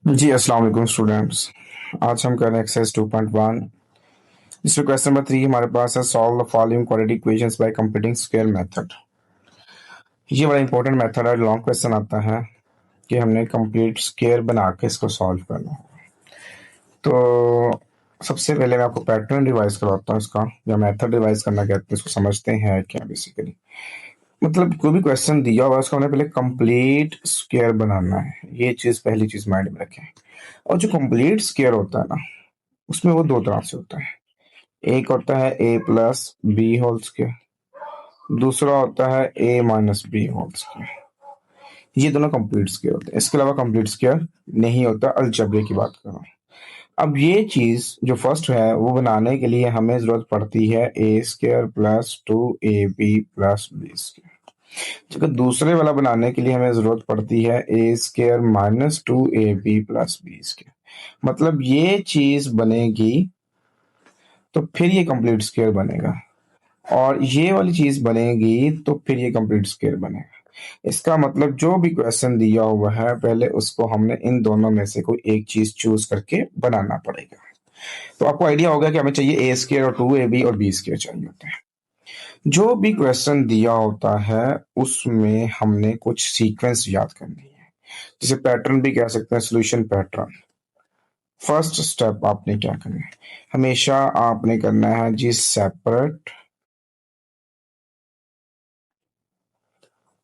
जी अस्सलाम वालेकुम स्टूडेंट्स। आज हम कर रहे हैं एक्सरसाइज 2.1 जिसमें क्वेश्चन नंबर 3 हमारे पास है solve the following quadratic equations bye computing square method. ये बड़ा इंपॉर्टेंट मेथड है। लॉन्ग क्वेश्चन आता है कि हमने कंप्लीट स्क्वायर बना के इसको सॉल्व करना है। तो सबसे पहले मैं आपको पैटर्न रिवाइज करवाता हूँ इसका, या मेथड रिवाइज करना कहते हैं इसको, समझते हैं क्या बेसिकली। मतलब कोई भी क्वेश्चन दिया हुआ है उसको हमने पहले कंप्लीट स्क्वायर बनाना है। ये चीज पहली चीज माइंड में रखें। और जो कंप्लीट स्क्वायर होता है ना, उसमें वो दो तरह से होता है। एक होता है ए प्लस बी होल स्क्वायर, दूसरा होता है ए माइनस बी होल स्क्वायर। ये दोनों कंप्लीट स्क्वायर होते हैं। इसके अलावा कंप्लीट स्क्वायर नहीं होता। अलजेब्रे की बात करो। अब ये चीज जो फर्स्ट है वो बनाने के लिए हमें जरूरत पड़ती है A square plus 2ab plus B square. जबकि दूसरे वाला बनाने के लिए हमें जरूरत पड़ती है A square minus 2ab plus B square. मतलब ये चीज बनेगी तो फिर ये कंप्लीट स्क्वायर बनेगा, और ये वाली चीज बनेगी तो फिर ये कंप्लीट स्क्वायर बनेगा। इसका मतलब जो भी क्वेश्चन दिया हुआ है पहले उसको हमने इन दोनों में से कोई एक चीज चूज करके बनाना पड़ेगा। तो आपको आइडिया होगा कि हमें चाहिए ए स्क्वायर और 2ab और बी स्क्वायर चाहिए होता है। जो भी क्वेश्चन दिया होता है उसमें हमने कुछ सीक्वेंस याद करनी है, जिसे पैटर्न भी कह सकते हैं, सोल्यूशन पैटर्न। फर्स्ट स्टेप आपने क्या करना है, हमेशा आपने करना है जी सेपरेट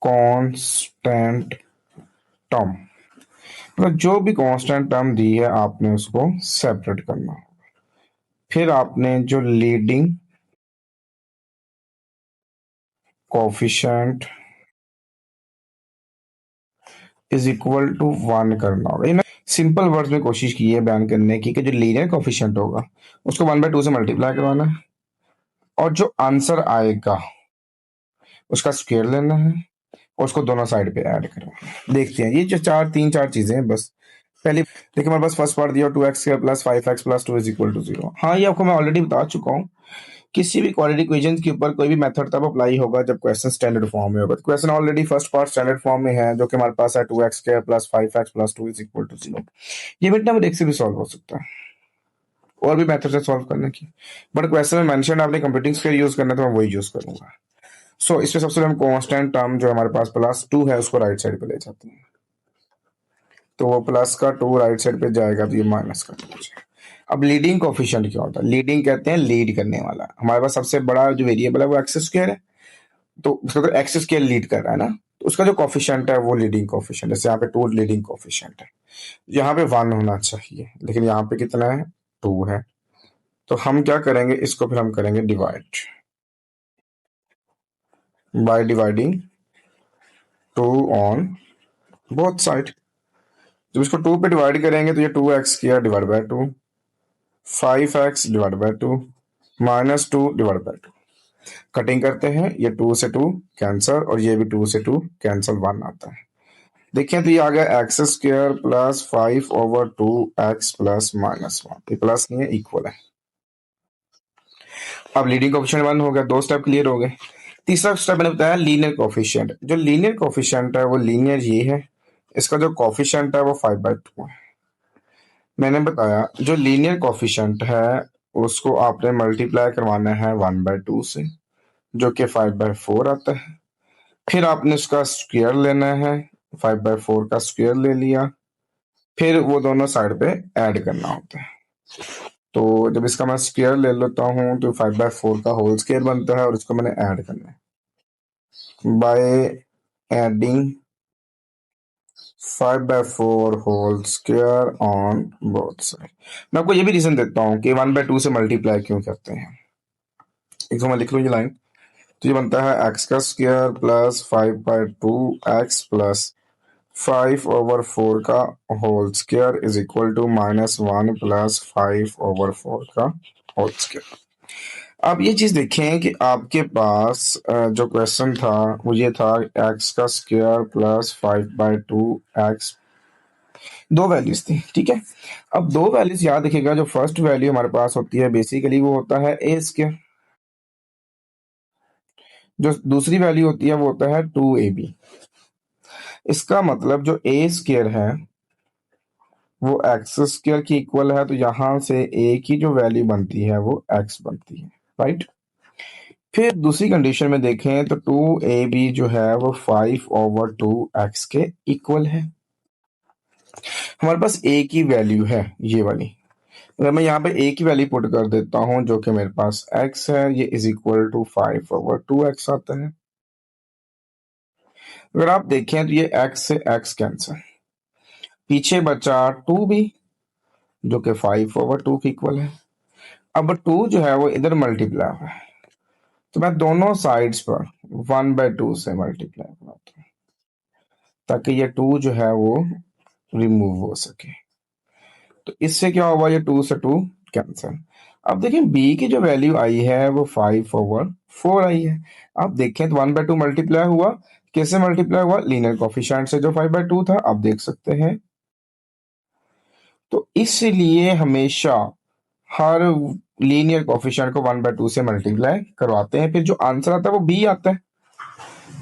कांस्टेंट टर्म। मतलब जो भी कांस्टेंट टर्म दी है आपने उसको सेपरेट करना है। फिर आपने जो leading coefficient is equal to 1 करना होगा। ये सिंपल वर्ड्स में कोशिश की है बयान करने की कि जो लीनियर कोफिशिएंट होगा उसको 1/2 से मल्टीप्लाई करवाना है, और जो आंसर आएगा उसका स्क्वायर लेना है और उसको दोनों साइड पे ऐड करना है। देखते हैं ये जो तीन चार चीजें हैं बस। पहले देखिए हमारे पास फर्स्ट पार्ट दिया 2x² plus 5x plus 2 is equal to 0। हाँ, ये आपको मैं ऑलरेडी बता चुका हूँ। किसी भी क्वाड्रेटिक इक्वेशन के ऊपर कोई भी मेथड तब अप्लाई होगा जब क्वेश्चन स्टैंडर्ड फॉर्म में होगा। तो question already first part standard form में है, जो कि हमारे पास है 2x² plus 5x plus 2 is equal to 0। ये बेटा नंबर एक से भी सॉल्व हो सकता है, और भी मेथड से सॉल्व करने की, बट क्वेश्चन में मेंशन आपने कंप्यूटिंग स्क्वायर यूज करना है तो मैं वही यूज करूंगा। सो इसमें सबसे पहले हम कांस्टेंट टर्म जो हमारे पास +2 है उसको राइट साइड पे ले जाते हैं। तो वो प्लस का 2 राइट साइड पे जाएगा तो ये माइनस का 2 हो जाएगा। अब लीडिंग कोफिशिएंट क्या होता है? लीडिंग कहते हैं लीड करने वाला। हमारे पास सबसे बड़ा जो वेरिएबल है वो एक्स स्क्वायर है, तो उसका तो एक्स स्क्वायर लीड कर रहा है ना, तो उसका जो कोफिशिएंट है वो लीडिंग कोफिशिएंट। जैसे यहाँ पे 2 लीडिंग कोफिशिएंट है, यहाँ पे 1 होना चाहिए, लेकिन यहाँ पे कितना है? 2 है। तो हम क्या करेंगे, इसको फिर हम करेंगे divide by dividing 2 on both side. जब इसको 2 पे डिवाइड करेंगे तो ये 2x किया divide by 2, 5x divide by 2, -2 divide by 2। Cutting करते हैं, ये 2 से 2 कैंसर, और ये भी 2 से 2 कैंसल, 1 आता है। देखिए तो ये आ गया x square plus 5/2x plus -1। ये प्लस नहीं है, इक्वल है। अब लीडिंग कोफिशिएंट 1 हो गया, 2 स्टेप क्लियर हो गए। तीसरा स्टेप मैंने बताया लीनियर कोफिशिएंट। जो लीनियर कोफिशिएंट है वो लीनियर ये है, इसका जो कोफिशिएंट है वो 5/2 है। मैंने बताया जो लीनियर कोफिशिएंट है उसको आपने मल्टीप्लाई करवाना है 1/2 से, जो कि 5/4 आता है। फिर आपने उसका स्क्वायर लेना है, 5/4 का स्क्वायर ले लिया, फिर वो दोनों साइड पे ऐड करना होता है। तो जब इसका मैं स्क्वायर ले लेता हूँ तो 5/4 का होल स्क्वायर बनता है, और इसको मैंने ऐड करना है by adding 5/4 whole square on both side. मैं आपको ये भी रीजन देता हूँ कि 1/2 से मल्टीप्लाई क्यों करते हैं। एक तो मैं लिख लूँ ये लाइन, तो ये बनता है एक्स का स्क्वायर प्लस 5/2x प्लस 5/4 का whole square is equal to -1 plus 5/4 का होल स्क्वायर। आप ये चीज देखें कि आपके पास जो क्वेश्चन था वो ये था, एक्स का स्क्वायर प्लस 5/2x, दो वैल्यूज थी, ठीक है। अब दो वैल्यूज याद रखिएगा। जो फर्स्ट वैल्यू हमारे पास होती है बेसिकली वो होता है ए स्क्वायर, जो दूसरी वैल्यू होती है वो होता है 2ab। इसका मतलब जो ए स्क्वायर है वो एक्स स्क्वायर की इक्वल है, तो यहां से ए की जो वैल्यू बनती है वो एक्स बनती है, राइट। फिर दूसरी कंडीशन में देखें तो 2ab जो है वो 5/2x के इक्वल है। हमारे पास a की वैल्यू है ये वाली। अगर मैं यहाँ पे a की वैल्यू पुट कर देता हूँ जो कि मेरे पास x है, ये इज इक्वल टू 5/2x आता है। अगर आप देखें तो ये x से x कैंसिल, पीछे बचा 2b जो कि 5/2 के इक्वल है। अब 2 जो है वो इधर मल्टीप्लाई हुआ है, तो मैं दोनों साइड्स पर 1/2 से मल्टीप्लाई कराता हूँ ताकि ये 2 जो है वो रिमूव हो सके। तो इससे क्या हुआ, ये 2 से 2 कैंसिल। अब देखिए b की जो वैल्यू आई है वो 5/4 आई है। आप देखें तो 1/2 मल्टीप्लाई हुआ, कैसे मल्टीप्लाई हुआ, लीनियर कोफिशिएंट से जो 5/2 था, आप देख सकते हैं। तो इसलिए हमेशा हर लीनियर कोफिशिएंट को 1/2 से मल्टीप्लाई करवाते हैं, फिर जो आंसर आता है वो b आता है।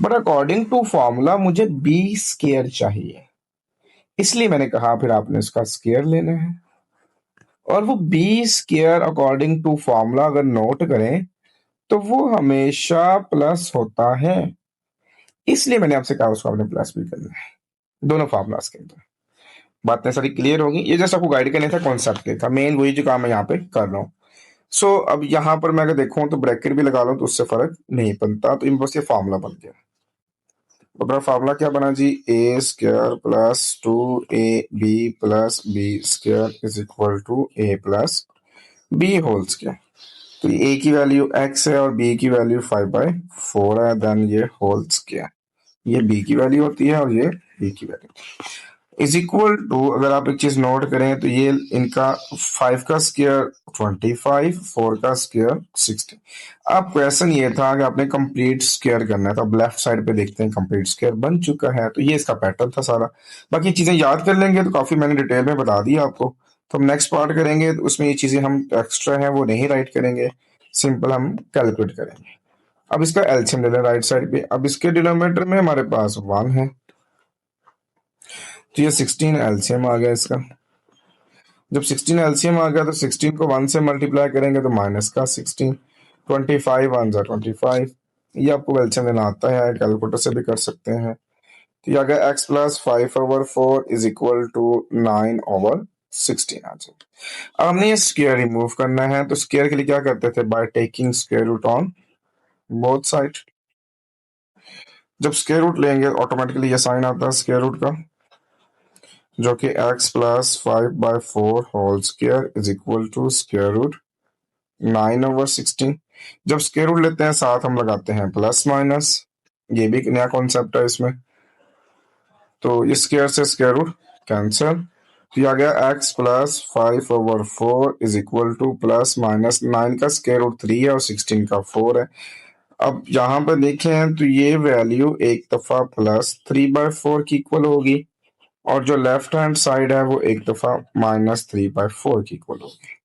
बट अकॉर्डिंग टू फॉर्मूला मुझे b स्क्वायर चाहिए, इसलिए मैंने कहा फिर आपने उसका स्क्वायर लेना है। और वो b square according to formula अगर नोट करें तो वो हमेशा प्लस होता है, इसलिए मैंने आपसे कहा उसको आपने प्लस भी करना है दोनों फॉर्मूलाज के अंदर। बातें सारी क्लियर होगी, ये जस्ट आपको गाइड करने था, कॉन्सेप्ट के था, मेन वही जो काम मैं यहाँ पे कर रहा हूँ। सो अब यहाँ पर मैं अगर देखूं तो ब्रैकेट भी लगा लूं तो उससे फर्क नहीं बनता, तो इन बस ये फॉर्मूला बन गया। अपना फार्मूला क्या बना जी, a square plus 2ab plus B square is equal to a plus b whole square. तो a की वैल्यू x है और b की वैल्यू 5/4 है, देन ये होल स्क्वायर, ये b की वैल्यू होती है और ये b की वैल्यू इज इक्वल टू, अगर आप एक चीज नोट करें तो ये इनका 5 का स्क्वायर 25, 4 का स्क्वायर 60। अब क्वेश्चन ये था कि आपने कंप्लीट स्क्वायर करना था। अब लेफ्ट साइड पे देखते हैं कंप्लीट स्क्वायर बन चुका है, तो ये इसका पैटर्न था सारा। बाकी चीजें याद कर लेंगे तो काफी मैंने डिटेल में बता दिया आपको। तो हम नेक्स्ट पार्ट करेंगे तो उसमें ये चीजें हम एक्स्ट्रा है वो नहीं राइट करेंगे, सिंपल हम कैलकुलेट करेंगे। अब इसका एलसीएम ले लें राइट साइड पे। अब इसके डिनोमिनेटर में हमारे पास 1 है, तो ये 16 एलसीएम आ गया इसका। जब 16 एलसीएम आ गया तो 16 को 1 से मल्टीप्लाई करेंगे तो माइनस का 16, 25 1 जा 25। ये आपको एलसीएम लेना आता है, कैलकुलेटर से भी कर सकते हैं। तो ये आ गया x plus 5/4 is equal to 9/16 आ जाए। अब हमने ये स्क्वायर रिमूव करना है, तो स्क्वायर के लिए क्या करते थे, by taking square root on both side. जब स्क्वायर रूट लेंगे ऑटोमेटिकली ये साइन आता है स्क्वायर रूट का, जो कि x plus 5/4 whole square is equal to square root 9/16। जब स्क्वायर रूट लेते हैं साथ हम लगाते हैं प्लस माइनस, ये भी एक नया कॉन्सेप्ट है इसमें। तो इस स्क्वायर से स्क्वायर रूट कैंसिल, तो ये आ गया x plus 5/4 is equal to plus minus 9 का स्क्वायर रूट 3 है और 16 का 4 है। अब यहाँ पर देखें तो ये वैल्यू एक दफा प्लस 3/4 की इक्वल होगी और जो लेफ्ट हैंड साइड है वो एक दफा -3/4 की इक्वल होगी।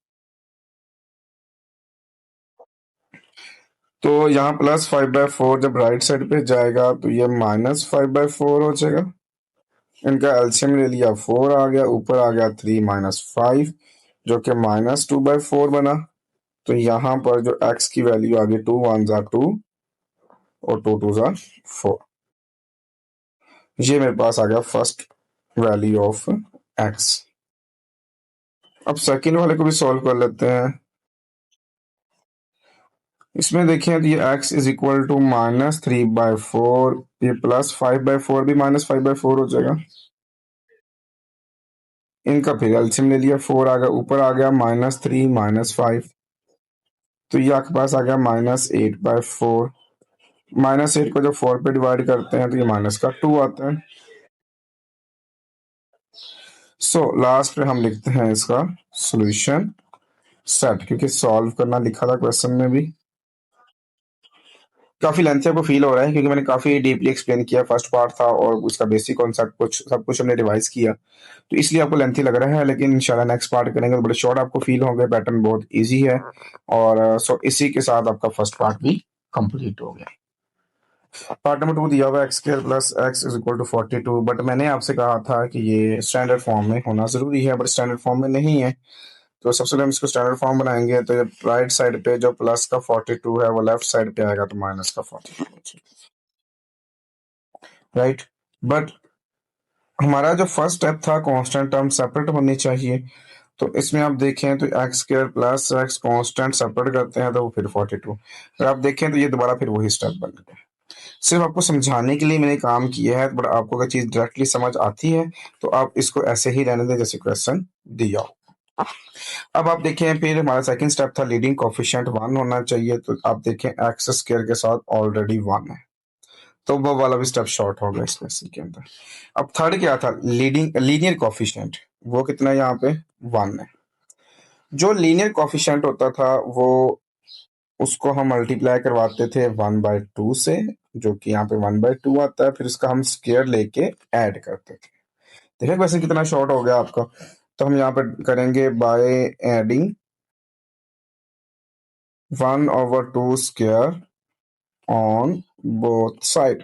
तो यहाँ +5/4 जब राइट साइड पे जाएगा तो ये -5/4 हो जाएगा। इनका एलसीएम ले लिया, 4 आ गया, ऊपर आ गया 3 -5 जो कि -2/4 बना। तो यहाँ पर जो x की वैल्यू आ गई 2 1 जा 2 और 2 2 जा 4। ये मेरे पास आ गया फर्स्ट वैल्यू ऑफ x। अब सेकंड वाले को भी सॉल्व कर लेते हैं। इसमें देखें तो ये x इज इक्वल टू -3/4, ये +5/4 भी -5/4 हो जाएगा। इनका फिर एलसीएम ले लिया, 4 आ गया, ऊपर आ गया -3 -5, तो ये आपके पास आ गया -8/4। -8 को जब 4 पे डिवाइड करते हैं तो ये माइनस का 2 आता है। सो लास्ट पे हम लिखते हैं इसका सॉल्यूशन सेट, क्योंकि सॉल्व करना लिखा था क्वेश्चन में भी। काफी लेंथी आपको फील हो रहा है क्योंकि मैंने काफी डीपली एक्सप्लेन किया, फर्स्ट पार्ट था और उसका बेसिक कॉन्सेप्ट कुछ सब कुछ हमने रिवाइज किया, तो इसलिए आपको लेंथी लग रहा है। लेकिन इंशाल्लाह नेक्स्ट पार्ट करेंगे तो बड़े शॉर्ट आपको फील होंगे, पैटर्न बहुत इजी है। और सो इसी के साथ आपका फर्स्ट पार्ट भी कंप्लीट हो गया। पार्ट नंबर 2 दिया हुआ x square plus x is equal to 42, but मैंने आपसे कहा था कि ये स्टैंडर्ड फॉर्म में होना जरूरी है, बट स्टैंडर्ड फॉर्म में नहीं है। तो सबसे पहले हम इसको स्टैंडर्ड फॉर्म बनाएंगे, तो राइट साइड पे जो प्लस का 42 है वो लेफ्ट साइड पे आएगा तो माइनस का 42, राइट। बट हमारा जो फर्स्ट स्टेप था कांस्टेंट टर्म सेपरेट होनी चाहिए, तो इसमें आप देखें तो x square plus x constant separate करते हैं तो वो फिर 42। अगर आप देखें तो ये दोबारा फिर वही स्टेप बन गया। सिर्फ आपको समझाने के लिए मैंने काम किया है, बट आपको अगर चीज डायरेक्टली समझ आती है तो आप इसको ऐसे ही रहने दें जैसे क्वेश्चन दिया हो। अब आप देखें फिर हमारा सेकंड स्टेप था लीडिंग कोफिशिएंट 1 होना चाहिए, तो आप देखें एक्स स्क्वायर के साथ ऑलरेडी 1 है, तो वो वाला भी स्टेप शॉर्ट हो गया इस क्वेश्चन के अंदर। अब थर्ड क्या था, लीडिंग लीनियर कोफिशिएंट, वो कितना है यहाँ पे 1 है। जो लीनियर कोफिशिएंट होता था वो उसको हम मल्टीप्लाई करवाते थे 1/2 से, जो कि यहाँ पे 1/2 आता है, फिर उसका हम स्क्वायर लेके ऐड करते थे। देखिए क्वेश्चन कितना शॉर्ट हो गया आपका। तो हम यहाँ पे करेंगे by adding 1/2 square on both side.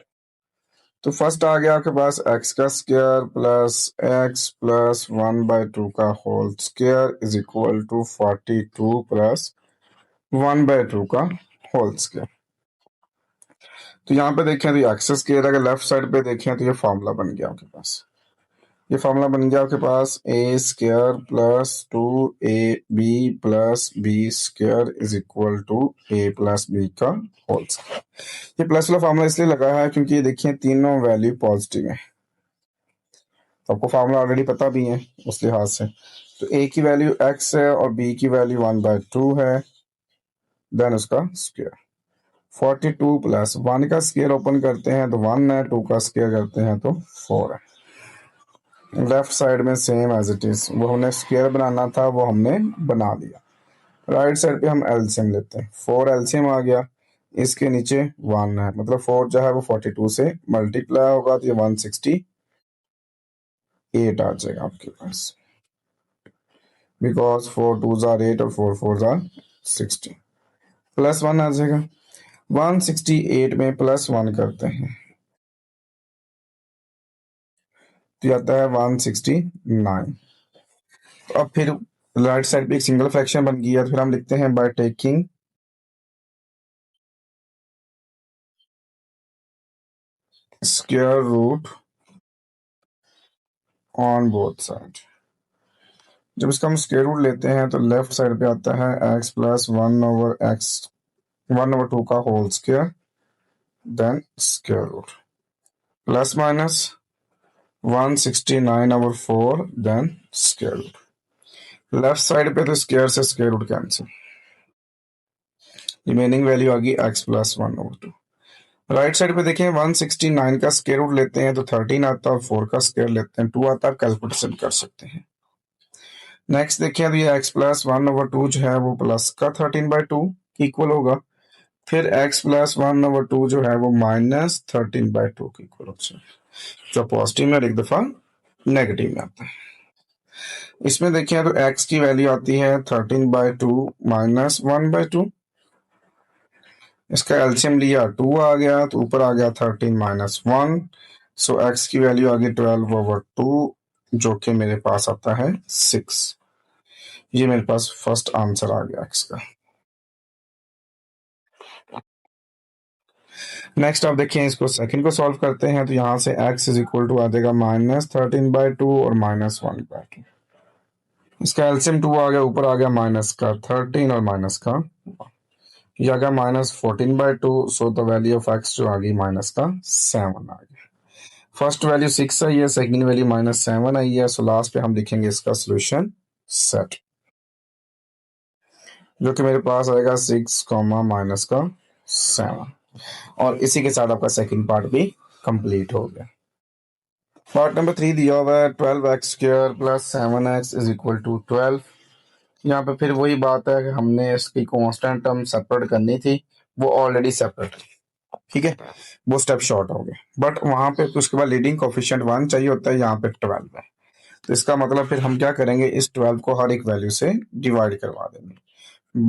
तो फर्स्ट आ गया आपके पास एक्स का स्क्वायर प्लस एक्स प्लस 1/2 का whole square is equal to 42 plus 1/2 का होल स्क्वायर। तो यहाँ पे देखें तो ये एक्स स्क्वायर, अगर लेफ्ट साइड पे देखें तो ये फॉर्मूला बन गया आपके पास। ये फॉर्मूला बन गया आपके पास a square plus 2ab plus B square is equal to a plus b का होल स्क्वायर। ये प्लस वाला फॉर्मूला इसलिए लगा है क्योंकि ये देखिए तीनों वैल्यू पॉजिटिव है, तो आपको फार्मूला ऑलरेडी पता भी है उस लिहाज से। तो ए की वैल्यू एक्स है और बी की वैल्यू 1/2 है, देन उसका स्क्वायर 42 प्लस 1 का स्क्वायर ओपन करते हैं तो 1 है, 2 का स्क्वायर करते हैं तो 4 है। लेफ्ट साइड में सेम एज इट इज, वो हमने स्क्वायर बनाना था वो हमने बना लिया। राइट साइड पे हम एलसीएम लेते हैं, 4 एलसीएम आ गया, इसके नीचे 1 है, मतलब 4 जो है वो 42 से मल्टीप्लाई होगा तो ये 168 आ जाएगा आपके पास, बिकॉज 4 2s आर 8 और 4 4s आर 16, प्लस 1 आ जाएगा। 168 में प्लस 1 करते हैं तो आता है 169। तो अब फिर राइट साइड पे एक सिंगल फ्रैक्शन बन गया, तो फिर हम लिखते हैं by taking square root on both side. जब इसका हम स्क्वायर रूट लेते हैं तो लेफ्ट साइड पे आता है एक्स प्लस 1/2 का whole square, then square root plus minus 169/4, then square root. Left side पे तो स्क्वायर से square root cancel, remaining value आ गई एक्स प्लस 1/2। राइट साइड पे देखें 169 का स्क्वायर रूट लेते हैं तो 13 आता है और 4 का स्क्वायर लेते हैं 2 आता है, कैलकुलेशन कर सकते हैं। नेक्स्ट देखें तो ये एक्स प्लस 1/2 जो है वो प्लस का 13/2 इक्वल होगा, फिर एक्स प्लस 1/2 जो है वो माइनस 13/2 की इक्वल होगा, जो पॉजिटिव में और एक दफा नेगेटिव में आता है। इसमें देखें तो एक्स की वैल्यू आती है 13/2 माइनस 1/2, इसका एलसीएम लिया 2 आ गया तो ऊपर आ गया 13 माइनस 1, सो एक्स की वैल्यू आ गई 12/2, जो कि मेरे पास आता है 6। ये मेरे पास फर्स्ट आंसर आ गया एक्स का। नेक्स्ट आप देखिए इसको सेकंड को सॉल्व करते हैं तो यहाँ से एक्स इज इक्वल टू आ जाएगा -13/2 और -1/2। इसका एलसीएम 2 आ गया, ऊपर आ गया माइनस का 13 और माइनस का ये आ गया -14/2, so the value of x जो आ गई माइनस का 7 आ गया। फर्स्ट वैल्यू 6 आई है, सेकंड वैल्यू -7 आई है, सो लास्ट पे हम लिखेंगे इसका सोल्यूशन सेट, जो कि मेरे पास आएगा 6 कॉमा माइनस का 7। और इसी के साथ आपका सेकंड पार्ट भी कंप्लीट हो गया। पार्ट नंबर 3 दिया हुआ है 12x² plus 7x is equal to 12। यहाँ पे फिर वही बात है कि हमने इसकी कांस्टेंट टर्म सेपरेट करनी थी, वो ऑलरेडी सेपरेट, ठीक है, वो स्टेप शॉर्ट हो गए। बट वहां पे उसके बाद लीडिंग कोफिशिएंट 1 चाहिए होता है, यहाँ पे 12 है, तो इसका मतलब फिर हम क्या करेंगे, इस 12 को हर एक वैल्यू से डिवाइड करवा देंगे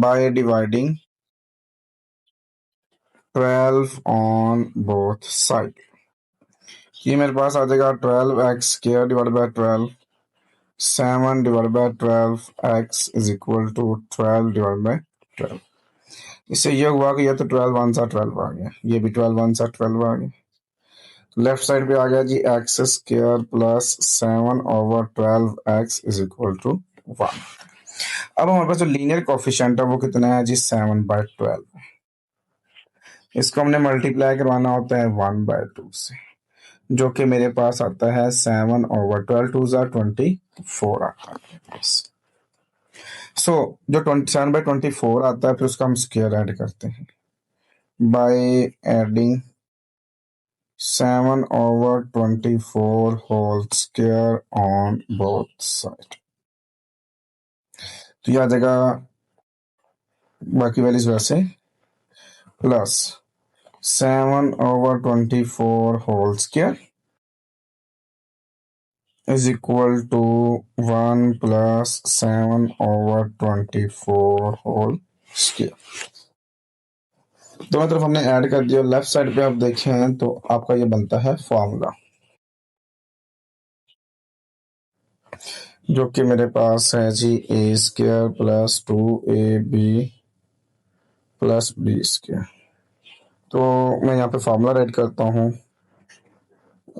by dividing 12 on both side. ये मेरे पास आ जाएगा 12x² divide by 12, 7 divide by 12x is equal to 12 divide by 12। इससे ये हुआ कि ये तो 12 वन सा 12 आ गया, ये भी 12 वन सा 12 आ गया। लेफ्ट साइड पे आ गया जी x² plus 7/12x is equal to 1। अब हमारे पास जो लीनियर कोफिशिएंट है वो कितना है जी 7/12। इसको हमने मल्टीप्लाई करवाना होता है 1/2 से, जो कि मेरे पास आता है 7/12, 2 × 24 आता है। सो जो 7/24 आता है फिर उसका हम स्क्वायर ऐड करते हैं by adding 7/24 whole square on both side. तो यह आ जाएगा बाकी वैल्यूज वैसे plus 7/24 whole square is equal to 1 plus 7/24 whole square. दोनों तरफ हमने ऐड कर दिया। लेफ्ट साइड पे आप देखें तो आपका ये बनता है फॉर्मूला, जो कि मेरे पास है जी a² plus 2ab plus b²। तो मैं यहाँ पे फॉर्मूला राइट करता हूँ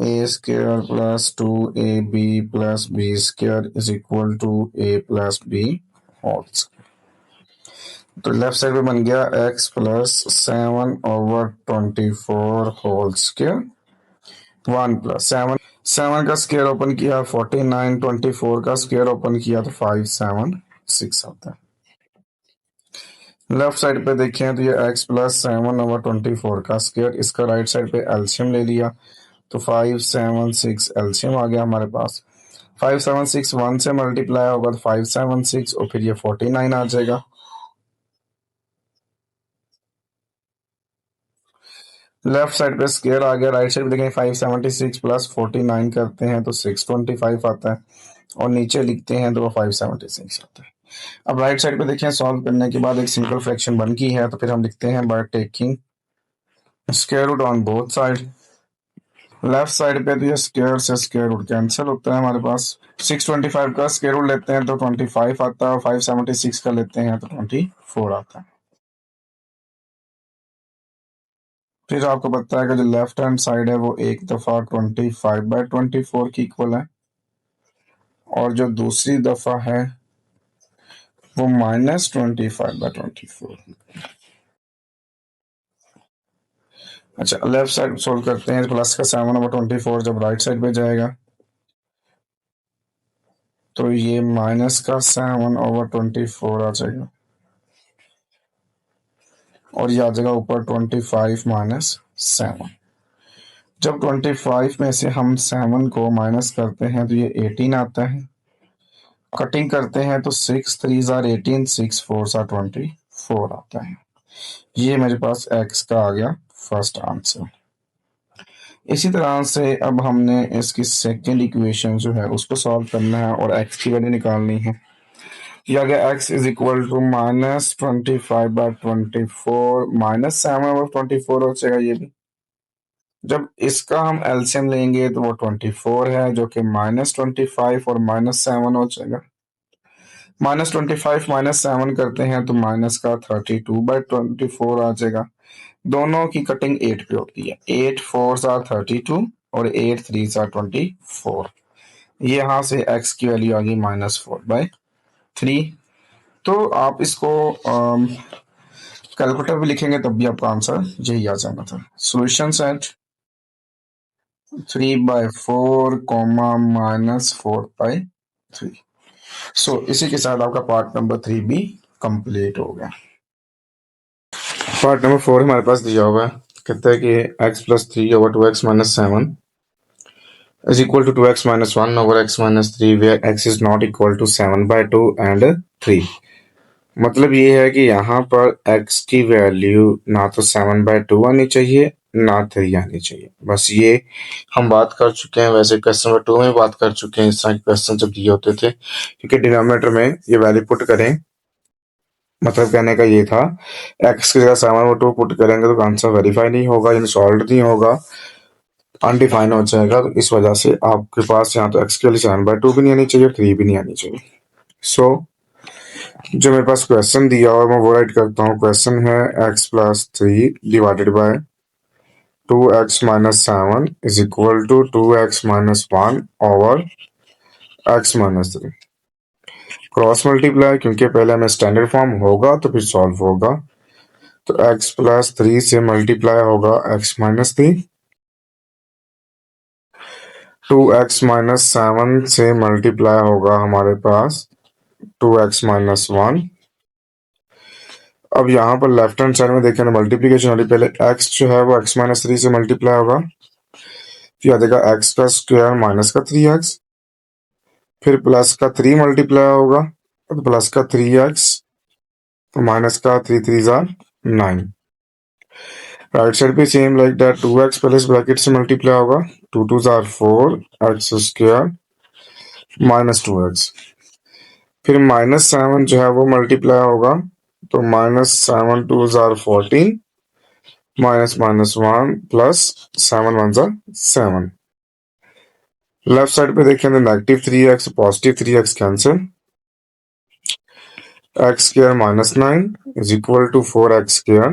a² plus 2ab plus b² is equal to a plus b whole square. तो लेफ्ट साइड पे बन गया x plus 7/24 whole square 1 plus 7 का स्क्वायर ओपन किया 49, 24 का स्क्वायर ओपन किया तो 576 आता है। लेफ्ट साइड पे देखें तो ये x प्लस 7/24 का स्क्वायर, इसका राइट साइड पे एलसीएम ले लिया तो 576 एलसीएम आ गया हमारे पास। 576 1 से मल्टीप्लाई होगा तो 576 और फिर ये 49 आ जाएगा। लेफ्ट साइड पे स्क्वायर आ गया, राइट साइड पे देखें 576 प्लस 49 करते हैं तो 625 आता है और नीचे लिखते हैं तो वो 576 आता है। अब राइट साइड पे देखें सॉल्व करने के बाद एक सिंपल फ्रैक्शन बन गई है तो फिर हम लिखते हैं by taking square root on both side. Left side पे तो ये स्क्वायर से स्क्वायर रूट कैंसिल होता है हमारे पास। 625 का स्क्वायर रूट लेते हैं तो 25 आता है और 576 का लेते हैं तो 24 आता है। फिर आपको पता है कि जो लेफ्ट हैंड साइड है वो एक दफा 25/24 की इक्वल है और जो दूसरी दफा है वो -25/24। अच्छा लेफ्ट साइड सोल्व करते हैं, प्लस का 7/24 जब राइट साइड पे जाएगा तो ये माइनस का 7/24 आ जाएगा और ये आ जाएगा ऊपर 25 माइनस 7। जब 25 में से हम 7 को माइनस करते हैं तो ये 18 आता है। कटिंग करते हैं तो 6 3 आर 18, 6 4 आर 24 आता है। ये मेरे पास x का आ गया फर्स्ट आंसर। इसी तरह से अब हमने इसकी सेकेंड इक्वेशन जो है उसको सॉल्व करना है और x की वैल्यू निकालनी है। ये आ गया x इज इक्वल टू -25/24 -7/24 हो जाएगा ये भी। जब इसका हम एलसीएम लेंगे तो वो 24 है जो कि -25 और -7 हो जाएगा। -25 -7 करते हैं तो माइनस का 32/24 आ जाएगा। दोनों की कटिंग 8 पे होती है। 8 4 आर 32 और 8 3 आर 24। ये यहाँ से x की वैल्यू आ गई -4/3। तो आप इसको कैलकुलेटर भी लिखेंगे तब भी आपका आंसर यही आ जाना था। Solution set 3/4 -4/3। सो इसी के साथ आपका पार्ट नंबर 3 भी कंप्लीट हो गया। पार्ट नंबर 4 हमारे पास दिया हुआ है, कहता है कि x + 3/2x - 7 is equal to 2x - 1/x - 3 where x is not equal to 7/2 and 3। मतलब ये है कि यहाँ पर x की वैल्यू ना तो 7/2 आनी चाहिए ना 3 आनी चाहिए। बस ये हम बात कर चुके हैं, वैसे क्वेश्चन नंबर 2 में बात कर चुके हैं। इस तरह के क्वेश्चन जब दिए होते थे क्योंकि डिनोमिनेटर में ये वैल्यू पुट करें मतलब कहने का ये था, एक्स की जगह 7/2 पुट करेंगे तो आंसर वेरीफाई नहीं होगा, यानी सॉल्व नहीं होगा, अनडिफाइन हो जाएगा। तो इस वजह से आपके पास यहाँ तो एक्स के लिए 7/2 भी नहीं आनी चाहिए, 3 भी नहीं आनी चाहिए। सो जो मेरे पास क्वेश्चन दिया हुआ मैं वो राइट करता हूँ। क्वेश्चन है x+3 divided by 2x-7 is equal to 2x-1 over x-3। Cross multiply, क्योंकि पहले हमें स्टैंडर्ड फॉर्म होगा तो फिर सॉल्व होगा। तो x+3 से मल्टीप्लाई होगा x-3, 2x-7 से मल्टीप्लाई होगा हमारे पास 2x-1। अब यहाँ पर लेफ्ट हैंड साइड में देखें मल्टीप्लीकेशन हो रही, पहले x जो है वो x-3 से मल्टीप्लाई होगा, फिर आ जाएगा x का स्क्वायर माइनस का 3x, फिर प्लस का 3 मल्टीप्लाई होगा तो प्लस का 3x, तो माइनस का 3×3 = 9। राइट साइड पे सेम लाइक दैट 2x पहले इस ब्रैकेट से मल्टीप्लाई होगा, 2×2 = 4 x स्क्वायर माइनस 2x, फिर -7 जो है वो मल्टीप्लाई होगा, तो -7×2 = 14 माइनस -1 प्लस 7×1 = 7। लेफ्ट साइड पे देखें तो -3x positive 3x cancel, x square -9 is equal to 4x square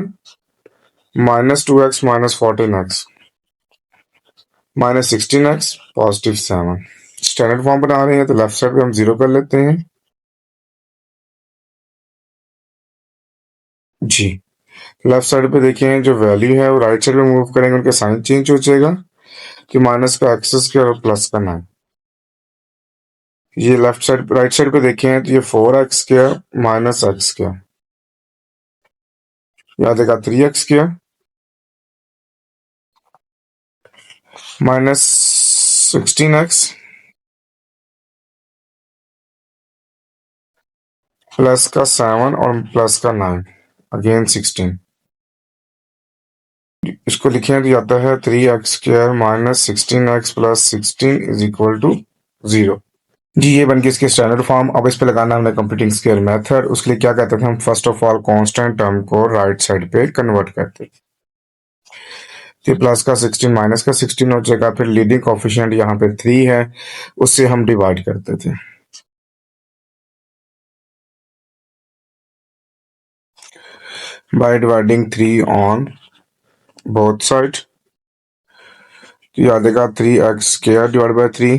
minus 2x minus 14x minus 16x positive 7। Standard form बना रहे हैं तो लेफ्ट साइड पे हम 0 कर लेते हैं जी। लेफ्ट साइड पे देखें जो वैल्यू है वो राइट साइड पे मूव करेंगे, उनका साइन चेंज हो जाएगा कि माइनस का x स्क्वायर और प्लस का 9। ये लेफ्ट साइड राइट साइड पे देखें तो ये 4x square minus x square, याद देगा 3x square minus 16x plus का 7 और प्लस का 9 अगेन 16। इसको लिखें तो आता है 3x square minus 16x plus 16 is equal to 0 जी। ये बन गई इसकी स्टैंडर्ड फॉर्म। अब इस पे लगाना हमने कंप्यूटिंग स्क्वायर मेथड। उसके लिए क्या कहते थे हम, first of all constant term को राइट साइड पे कन्वर्ट करते थे, फिर प्लस का 16 माइनस का 16 हो जाएगा, फिर लीडिंग कोफिशिएंट यहाँ पे 3 है, उससे हम डिवाइड करते थे। By dividing 3 on both side, तो याद आएगा 3x square divide by 3,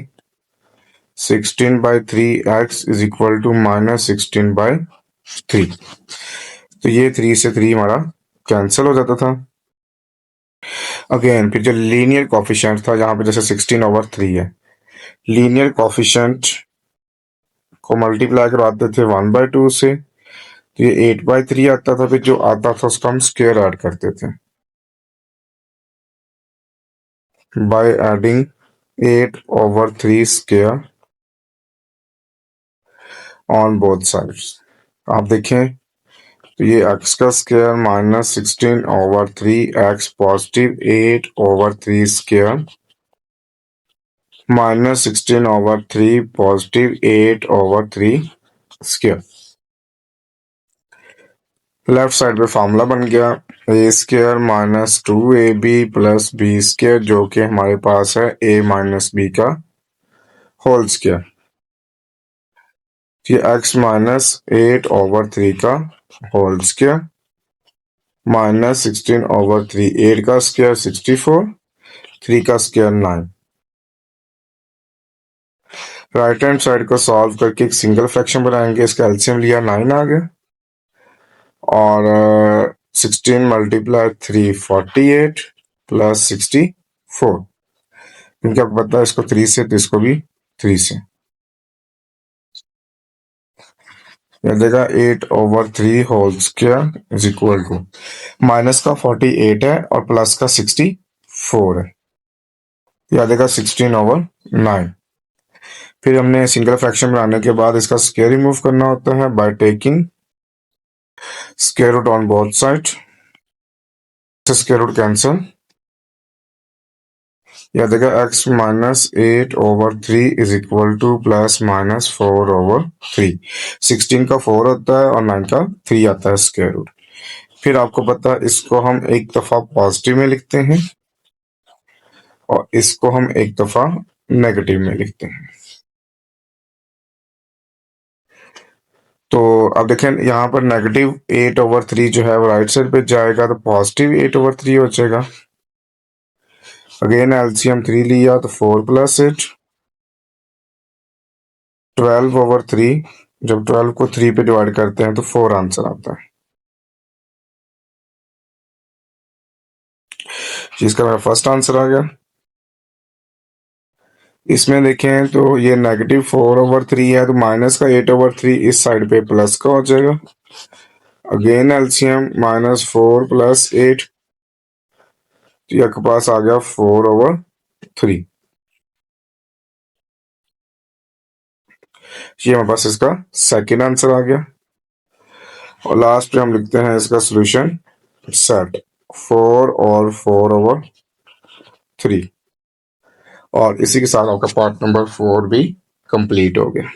16/3x is equal to minus 16/3। तो ये 3 से 3 हमारा कैंसिल हो जाता था। अगेन फिर जो लीनियर कोफिशिएंट था यहाँ पे जैसे 16/3 है, लीनियर कोफिशिएंट को मल्टीप्लाई करवाते थे 1/2 से, तो ये 8/3 आता था, फिर जो आता था उसका हम स्क्वायर ऐड करते थे by adding 8/3 square on both sides. आप देखें तो ये x का square minus 16/3 x positive 8/3 square minus 16/3 positive 8/3 square. Left side पे फॉर्मूला बन गया a square minus 2ab plus b square, जो कि हमारे पास है a माइनस b का होल स्क्वायर। ये x माइनस 8/3 का होल स्क्वायर माइनस 16/3, 8 का स्क्वायर 64, 3 का स्क्वायर 9। राइट हैंड साइड को सॉल्व करके एक सिंगल फ्रैक्शन बनाएंगे, इसका एलसीएम लिया 9 आ गया, और 16 × 3 48 प्लस 64, क्योंकि आपको पता है इसको 3 से तो इसको भी 3 से, यह देगा 8/3 whole square is equal to minus का 48 है और प्लस का 64 है, यह देगा 16/9। फिर हमने सिंगल फ्रैक्शन बनाने के बाद इसका स्क्वायर रिमूव करना होता है by taking square root on both side, square root cancel, या देखा x minus 8/3 is equal to plus minus 4/3। 16 का 4 होता है और 9 का 3 आता है स्क्वायर रूट। फिर आपको पता है इसको हम एक दफा पॉजिटिव में लिखते हैं और इसको हम एक दफा नेगेटिव में लिखते हैं। तो अब देखें यहाँ पर -8/3 जो है वो राइट साइड पे जाएगा तो +8/3 हो जाएगा। अगेन एलसीएम 3 लिया तो 4 + 8 12/3। जब 12 को 3 पे डिवाइड करते हैं तो 4 आंसर आता है। जिसका मेरा फर्स्ट आंसर आ गया। इसमें देखें तो ये -4/3 है तो माइनस का 8/3 इस साइड पे प्लस का हो जाएगा। अगेन एलसीएम -4 + 8 तो ये आपके पास आ गया 4/3। ये हमारे पास इसका सेकेंड आंसर आ गया। और लास्ट पे हम लिखते हैं इसका सोल्यूशन सेट 4 और 4/3। और इसी के साथ आपका पार्ट नंबर 4 भी कंप्लीट हो गया।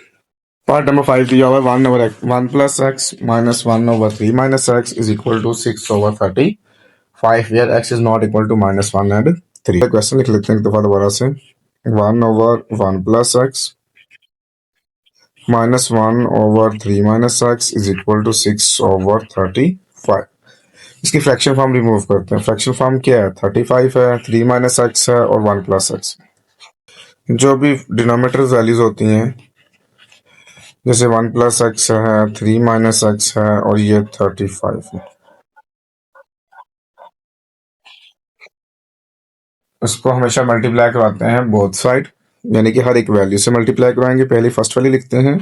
पार्ट नंबर 5 दिया हुआ है 1 + x minus 1/3 minus x is equal to 6/35 where x is not equal to -1 and 3। Question लिख लेते हैं एक दफा दोबारा से। 1/1 + x -1/3 minus x is equal to 6/35। इसकी फ्रैक्शन फॉर्म रिमूव करते हैं। फ्रैक्शन फॉर्म क्या है? 35 है, 3 - x है और 1 + x। जो भी डिनोमिनेटर वैल्यूज होती हैं जैसे 1 + x है, 3 - x है और ये 35 है, उसको हमेशा मल्टीप्लाई करवाते हैं बोथ साइड, यानी कि हर एक वैल्यू से मल्टीप्लाई करवाएंगे। पहले फर्स्ट वाली लिखते हैं।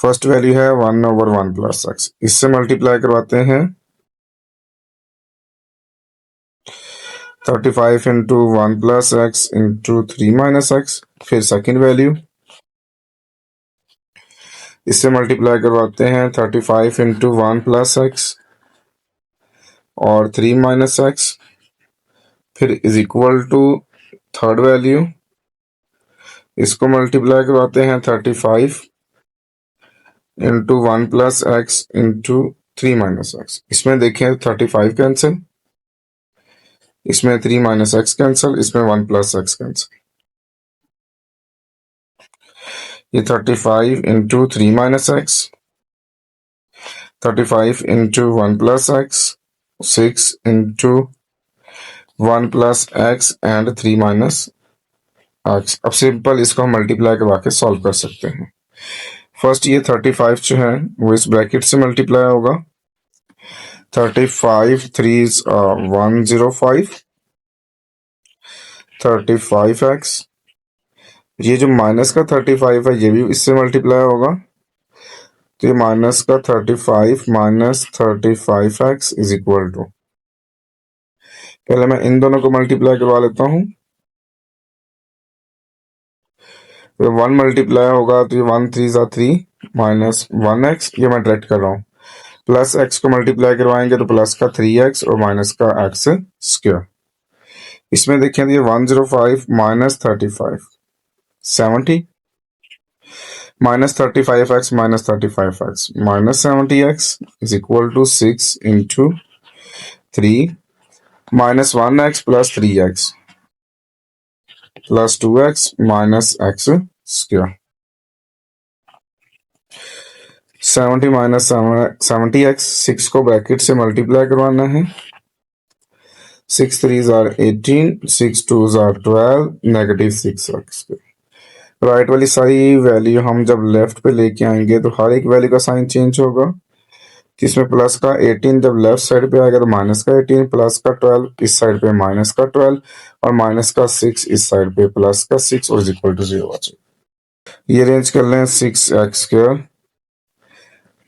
फर्स्ट वैल्यू है 1/1 + x, इससे मल्टीप्लाई करवाते हैं 35 × 1 + x × 3 - x। फिर सेकेंड वैल्यू इससे मल्टीप्लाई करवाते हैं 35 × 1 + x और 3 - x। फिर is equal to third value, इसको मल्टीप्लाई करवाते हैं 35 × 1 + x × 3 - x। इसमें देखें 35 कैंसिल, इसमें 3 - x कैंसिल, इसमें 1 + x कैंसिल। ये 35 × 3 - x, 35 × 1 + x, 6 × 1 + x and 3 - x। अब सिंपल इसको हम मल्टीप्लाई करवा के सॉल्व कर सकते हैं। फर्स्ट ये 35 जो है वो इस ब्रैकेट से मल्टीप्लाई होगा। 35 3 105 35x। ये जो माइनस का 35 है ये भी इससे मल्टीप्लाई होगा, तो ये माइनस का 35 - 35x इज इक्वल टू, पहले मैं इन दोनों को मल्टीप्लाई करवा लेता हूँ। तो 1 मल्टीप्लाई होगा तो ये 1 3 3 -1x, ये मैं डायरेक्ट कर रहा हूँ। प्लस x को मल्टीप्लाई करवाएंगे तो प्लस का 3x और माइनस का x²। इसमें देखें तो ये 105 - 35 70 -35x - 35x -70x is equal to 6 × 3 -1x + 3x + 2x - x²। 70 - 70x 6 को ब्रैकेट से मल्टीप्लाई करवाना है। 6 3 18 6 2 12 -6x। राइट वाली सारी वैल्यू हम जब लेफ्ट पे लेके आएंगे तो हर एक वैल्यू का साइन चेंज होगा। इसमें प्लस का 18 जब लेफ्ट साइड पे आएगा तो माइनस का 18, प्लस का 12 इस साइड पे माइनस का 12 और माइनस का 6 इस साइड पे प्लस का 6 और इज इक्वल टू 0 आ जाए। ये रेंज कर लें 6x²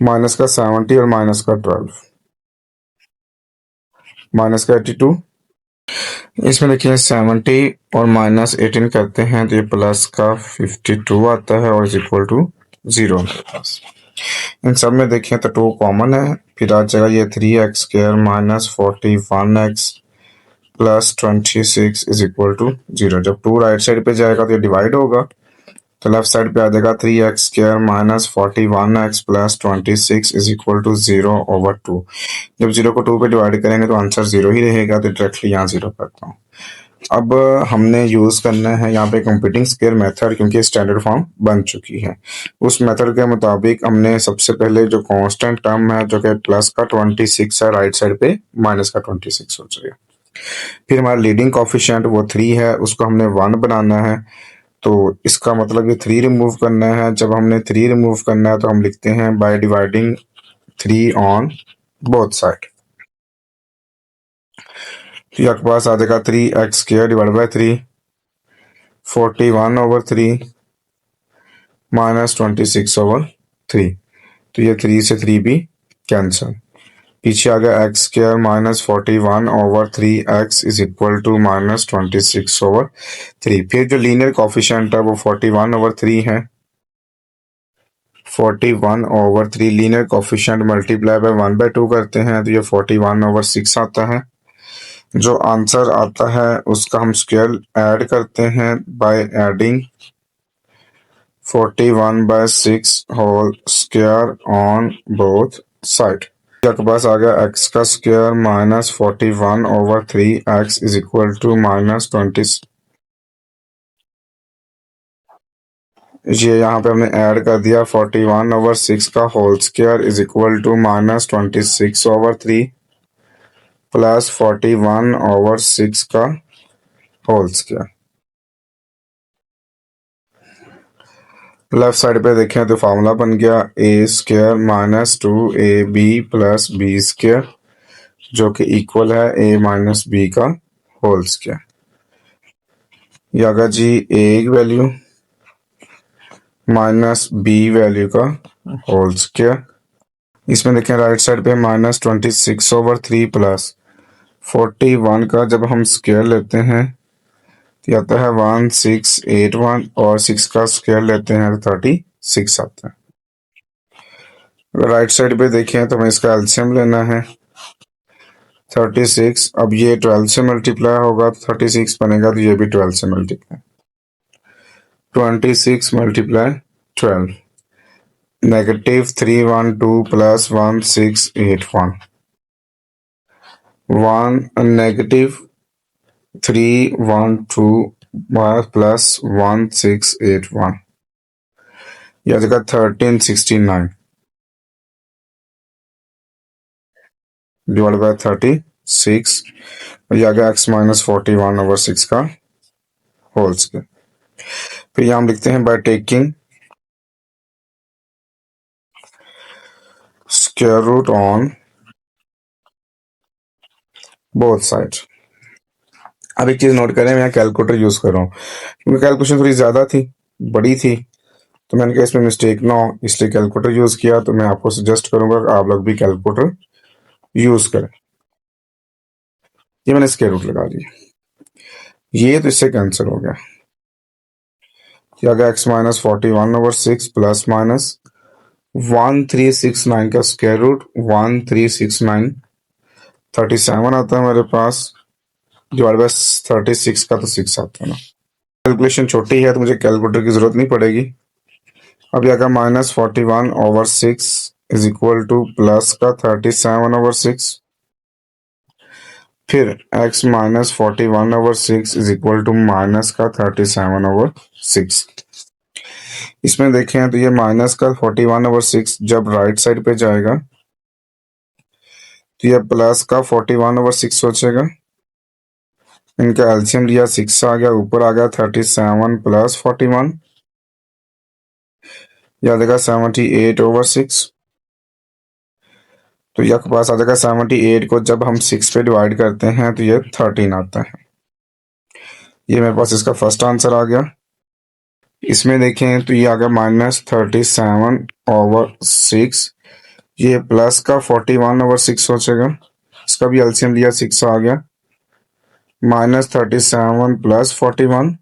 माइनस का 70 और माइनस का 12 माइनस का 82। इसमें देखिए 70 और -18 करते हैं तो ये प्लस का 52 आता है और इज इक्वल टू 0 हमारे पास। इन सब में देखें तो 2 कॉमन है, फिर आ जाएगा ये 3x² - 41x plus 26 is equal to 0। जब 2 राइट साइड पे जाएगा तो ये डिवाइड होगा, तो लेफ्ट साइड पे आ जाएगा 3x² minus 41x plus 26 is equal to 0/2। जब 0 को 2 पे डिवाइड करेंगे तो आंसर 0 ही रहेगा, तो डायरेक्टली यहाँ 0 करता हूँ। अब हमने यूज करना है यहाँ पे कंप्यूटिंग स्क्वायर मेथड, क्योंकि स्टैंडर्ड फॉर्म बन चुकी है। उस मेथड के मुताबिक हमने सबसे पहले जो कांस्टेंट टर्म है जो कि प्लस का 26 है, राइट साइड पे माइनस का 26 हो जाएगा। फिर हमारा लीडिंग कोफिशिएंट वो 3 है, उसको हमने 1 बनाना है, तो इसका मतलब ये 3 रिमूव करना है। जब हमने 3 रिमूव करना है तो हम लिखते हैं bye dividing 3 on both side. तो ये आपके पास आ जाएगा 3x² डिवाइड बाय 3, 41/3 माइनस 26/3। तो ये 3 से 3 भी कैंसिल। पीछे आ गया x² minus 41/3x is equal to minus 26/3। फिर जो लीनियर कोफिशिएंट है वो 41/3 है। 41/3 लीनियर कोफिशिएंट मल्टीप्लाई बाय 1/2 करते हैं तो ये 41/6 आता है। जो आंसर आता है उसका हम स्क्वायर ऐड करते हैं by adding 41/6 whole square on both side. आपके पास आ गया x का square minus 41/3x is equal to minus 20। ये यहाँ पे हमने ऐड कर दिया 41/6 का whole square is equal to minus 26/3 plus 41/6 का होल स्क्वायर। लेफ्ट साइड पे देखें तो फार्मूला बन गया a² minus 2ab plus b², जो कि इक्वल है a माइनस b का होल स्क्वायर। ये आगा जी a value minus b value का होल स्क्वायर। इसमें देखें राइट साइड पे माइनस 26/3 प्लस 41 का जब हम स्क्वायर लेते हैं तो आता है 1681, और 6 का स्क्वायर लेते हैं तो 36 आता है। अगर राइट साइड पे देखें तो हमें इसका एलसीएम लेना है 36। अब ये 12 से मल्टीप्लाई होगा तो 36 बनेगा, तो ये भी 12 से मल्टीप्लाई, 26 मल्टीप्लाई 12, -312 प्लस 1681, -312 प्लस 1681, यह जगह 1369 डिवाइड बाय 36, और यह आ गया x माइनस 41/6 का होल स्क्वायर। फिर यहाँ हम लिखते हैं by taking square root on both side. अब एक चीज नोट करें, मैं यहाँ कैलकुलेटर यूज कर रहा हूँ क्योंकि कैलकुलेशन थोड़ी ज्यादा थी, बड़ी थी, तो मैंने कहा इसमें मिस्टेक ना हो इसलिए कैलकुलेटर यूज किया। तो मैं आपको सजेस्ट करूंगा कि आप लोग भी कैलकुलेटर यूज करें। ये मैंने स्क्वायर रूट लगा दिया, ये तो इससे कैंसिल हो गया। क्या गया x माइनस 41/6 प्लस माइनस 1369 का स्क्वायर रूट 1369 37 आता है मेरे पास, डिवाइड बाय 36 का तो 6 आता है ना। कैलकुलेशन छोटी है तो मुझे कैलकुलेटर की जरूरत नहीं पड़ेगी। अब यह का -41/6 इज इक्वल टू प्लस का 37/6, फिर x minus 41/6 is equal to minus का 37/6। इसमें देखें तो ये माइनस का 41/6 जब राइट साइड पे जाएगा तो ये प्लस का 41/6 सोचेगा। इनका एलसीएम लिया 6 आ गया, ऊपर आ गया 37 प्लस 41, यह देगा 78/6। तो यह के पास आ जाएगा 78 को जब हम 6 पे डिवाइड करते हैं तो ये 13 आता है। ये मेरे पास इसका फर्स्ट आंसर आ गया। इसमें देखें तो ये आ गया -37/6, ये प्लस का 41/6 सोचेगा, इसका भी एलसीएम लिया 6 आ गया, -37 प्लस 41,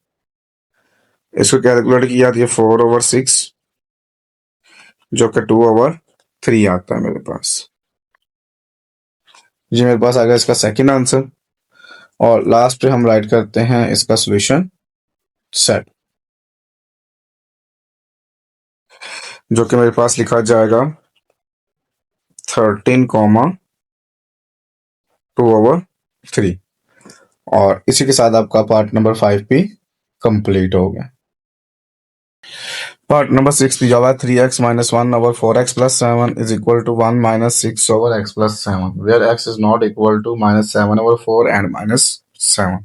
इसको कैलकुलेट किया तो ये 4/6 जो कि 2/3 आता है मेरे पास। ये मेरे पास आ गया इसका सेकंड आंसर। और लास्ट पे हम राइट करते हैं इसका सोल्यूशन सेट, जो कि मेरे पास लिखा जाएगा 13,2/3। और इसी के साथ आपका पार्ट नंबर 5 भी कंप्लीट हो गया। पार्ट नंबर 6 दिया हुआ है 3x minus 1/4x plus 7 is equal to 1 minus 6/x plus 7 where x is not equal to minus 7/4 and minus 7।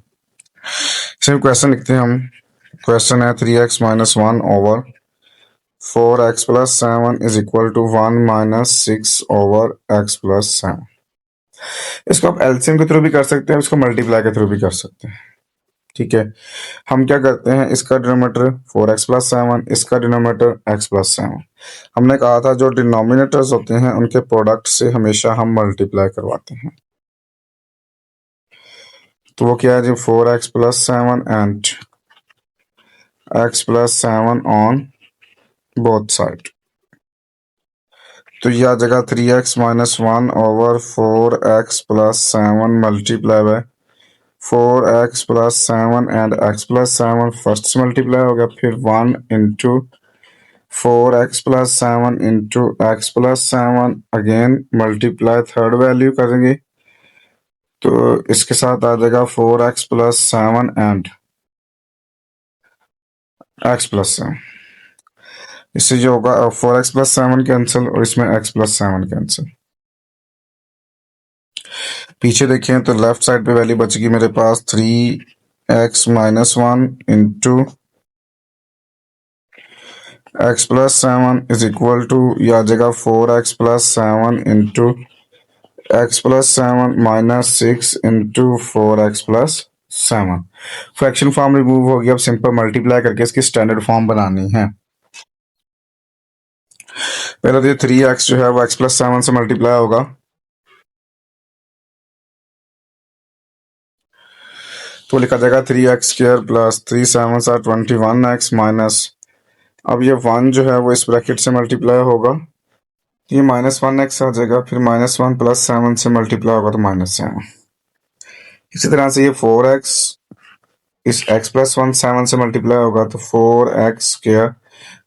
Same question लिखते हैं हम। क्वेश्चन है 3x minus 1/4x plus 7 is equal to 1 minus 6/x plus 7। इसको आप LCM के through भी कर सकते हैं, इसको मल्टीप्लाई के थ्रू भी कर सकते हैं। ठीक है, हम क्या करते हैं, इसका डिनोमिनेटर 4x प्लस 7, इसका डिनोमिनेटर x प्लस 7। हमने कहा था जो डिनोमिनेटर्स होते हैं उनके प्रोडक्ट से हमेशा हम मल्टीप्लाई करवाते हैं। तो वो क्या है जी, 4x plus 7 and x plus 7 on both side. तो यह आ जाएगा 3x minus 1/4x plus 7 multiply by 4x plus 7 and x plus 7 first से मल्टीप्लाई हो गया, फिर 1 into 4x plus 7 into x plus 7 again multiply third value करेंगे, तो इसके साथ आ जाएगा 4x plus 7 and x plus 7। इससे जो होगा 4x प्लस 7 कैंसिल और इसमें x प्लस 7 कैंसिल। पीछे देखें तो लेफ्ट साइड पे वैल्यू बचेगी मेरे पास 3x minus 1 into x plus 7 is equal to यह आ जाएगा 4x plus 7 into x plus 7 minus 6 into 4x plus 7। Fraction form remove हो गया, अब सिंपल मल्टीप्लाई करके इसकी स्टैंडर्ड फॉर्म बनानी है। पहले तो ये 3x जो है वो x प्लस 7 से मल्टीप्लाई होगा, तो लिखा जाएगा 3x square plus 3 7 21x minus, अब ये 1 जो है वो इस ब्रैकेट से मल्टीप्लाई होगा, ये -1x आ जाएगा, फिर -1 प्लस 7 से मल्टीप्लाई होगा तो -7। इसी तरह से ये 4x इस x प्लस 1 7 से मल्टीप्लाई होगा तो 4x स्क्वायर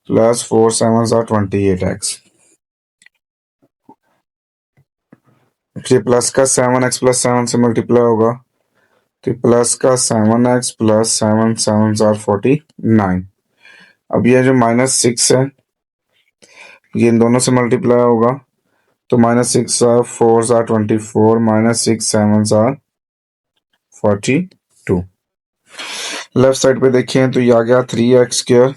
प्लस 4 7 28x। फिर प्लस का 7x प्लस 7 से मल्टीप्लाई होगा तो प्लस का 7x प्लस 7 7 49। अब ये जो -6 है ये इन दोनों से मल्टीप्लाई होगा तो -6 4 24 -6 7 42। लेफ्ट साइड पे देखें तो ये आ गया 3x स्क्वायर,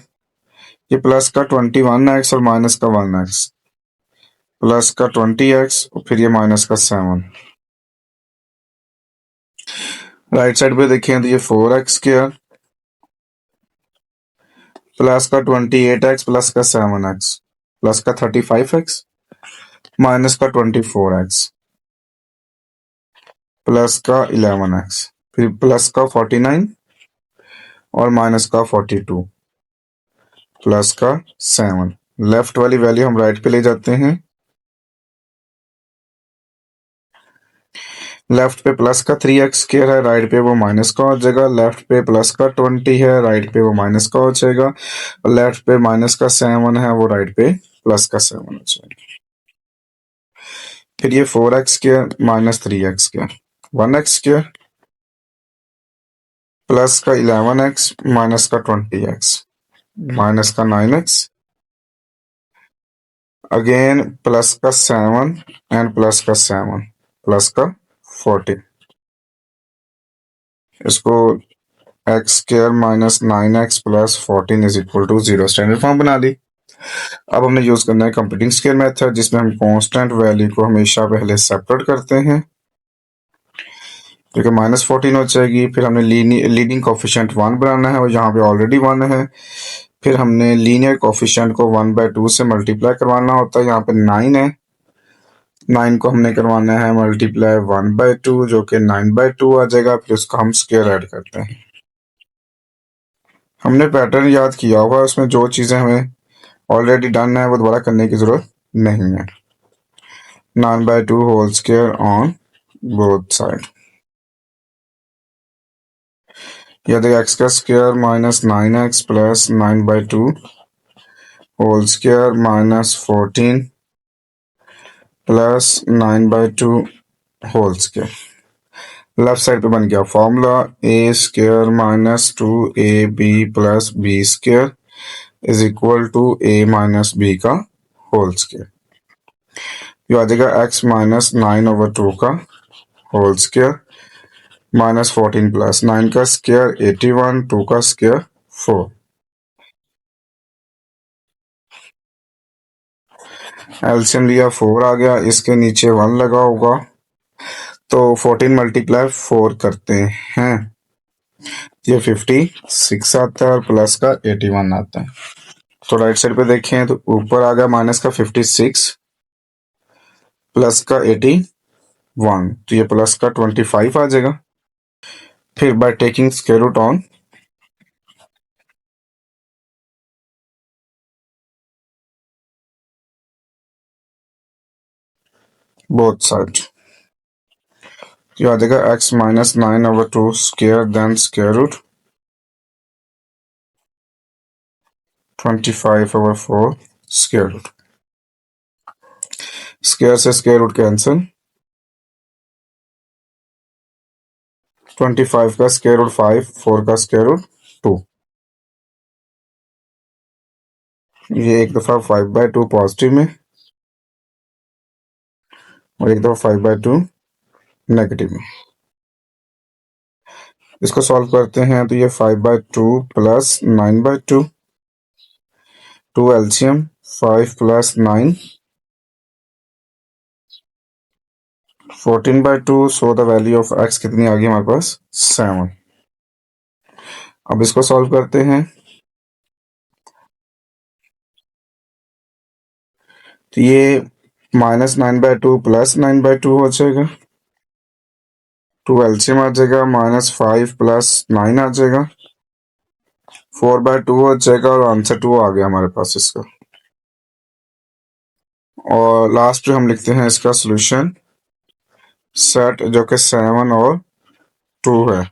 ये प्लस का 21x और माइनस का 1x, प्लस का 20x और फिर ये माइनस का 7। राइट साइड पे देखें तो ये 4x स्क्वायर प्लस का 28x प्लस का 7x प्लस का 35x माइनस का 24x प्लस का 11x, फिर प्लस का 49 और माइनस का 42 प्लस का 7। लेफ्ट वाली वैल्यू हम राइट पे ले जाते हैं, लेफ्ट पे प्लस का 3x स्क्वायर है, राइट पे वो माइनस का हो जाएगा, लेफ्ट पे प्लस का 20 है, राइट पे वो माइनस का हो जाएगा, लेफ्ट पे माइनस का 7 है, वो राइट पे प्लस का 7 हो जाएगा। फिर ये 4x square minus 3x square 1x square plus का 11x माइनस का 20x माइनस का 9x अगेन प्लस का 7 एंड प्लस का 7 प्लस का 40। इसको x square minus 9x plus 14 is equal to 0 standard form बना ली। अब हमने यूज करना है कंप्यूटिंग स्केल मेथड, जिसमें हम कांस्टेंट वैल्यू को हमेशा पहले सेपरेट करते हैं, जो कि -14 हो जाएगी। फिर हमने लीडिंग कोफिशिएंट 1 बनाना है और यहाँ पे ऑलरेडी 1 है। फिर हमने लीनियर कोफिशिएंट को 1/2 से मल्टीप्लाई करवाना होता है, यहाँ पे 9 है, 9 को हमने करवाना है मल्टीप्लाई 1/2 जो कि 9/2 आ जाएगा, फिर उसका हम स्क्वायर ऐड करते हैं। हमने पैटर्न याद किया हुआ, उसमें जो चीज़ें हमें ऑलरेडी डन है वो दोबारा करने की ज़रूरत नहीं है। 9/2 whole square on both side. या देखिए एक्स का square minus 9x plus 9/2 whole square minus 14 plus 9/2 whole square. Left side पे बन गया formula a square minus 2ab plus B square is equal to a minus b का whole square. ये आ जाएगा x माइनस 9/2 का whole square minus 14 plus 9 का square 81 2 का स्क्वायर 4। एलसीएम लिया 4 आ गया, इसके नीचे 1 लगा होगा तो 14 मल्टीप्लाई 4 करते हैं, ये 56 आता है और प्लस का 81 आता है। तो राइट साइड पे देखें तो ऊपर आ गया माइनस का 56 प्लस का 81, तो ये प्लस का 25 आ जाएगा। फिर by taking square root on both side, ये आ जाएगा x minus 9/2 square then square root 25/4 square root. Square से स्क्वायर रूट कैंसिल, 25 का स्क्वायर रूट 5, 4 का स्क्वायर रूट 2। ये एक दफा 5/2 पॉजिटिव में और एक दफा 5/2 नेगेटिव में। इसको सॉल्व करते हैं तो ये 5/2 plus 9/2, 2 LCM 5 plus 9 14/2। So the value of x कितनी आ गई हमारे पास 7। अब इसको सॉल्व करते हैं तो ये माइनस 9/2 प्लस 9/2 हो जाएगा, 2 एलसीएम आ जाएगा माइनस 5 प्लस 9 आ जाएगा, 4/2 हो जाएगा और आंसर 2 आ गया हमारे पास इसका। और लास्ट में हम लिखते हैं इसका सोल्यूशन सेट जो कि 7 और 2 है।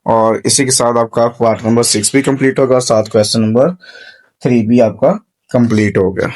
और इसी के साथ आपका पार्ट नंबर 6 भी कंप्लीट होगा, साथ क्वेश्चन नंबर 3 भी आपका कंप्लीट हो गया।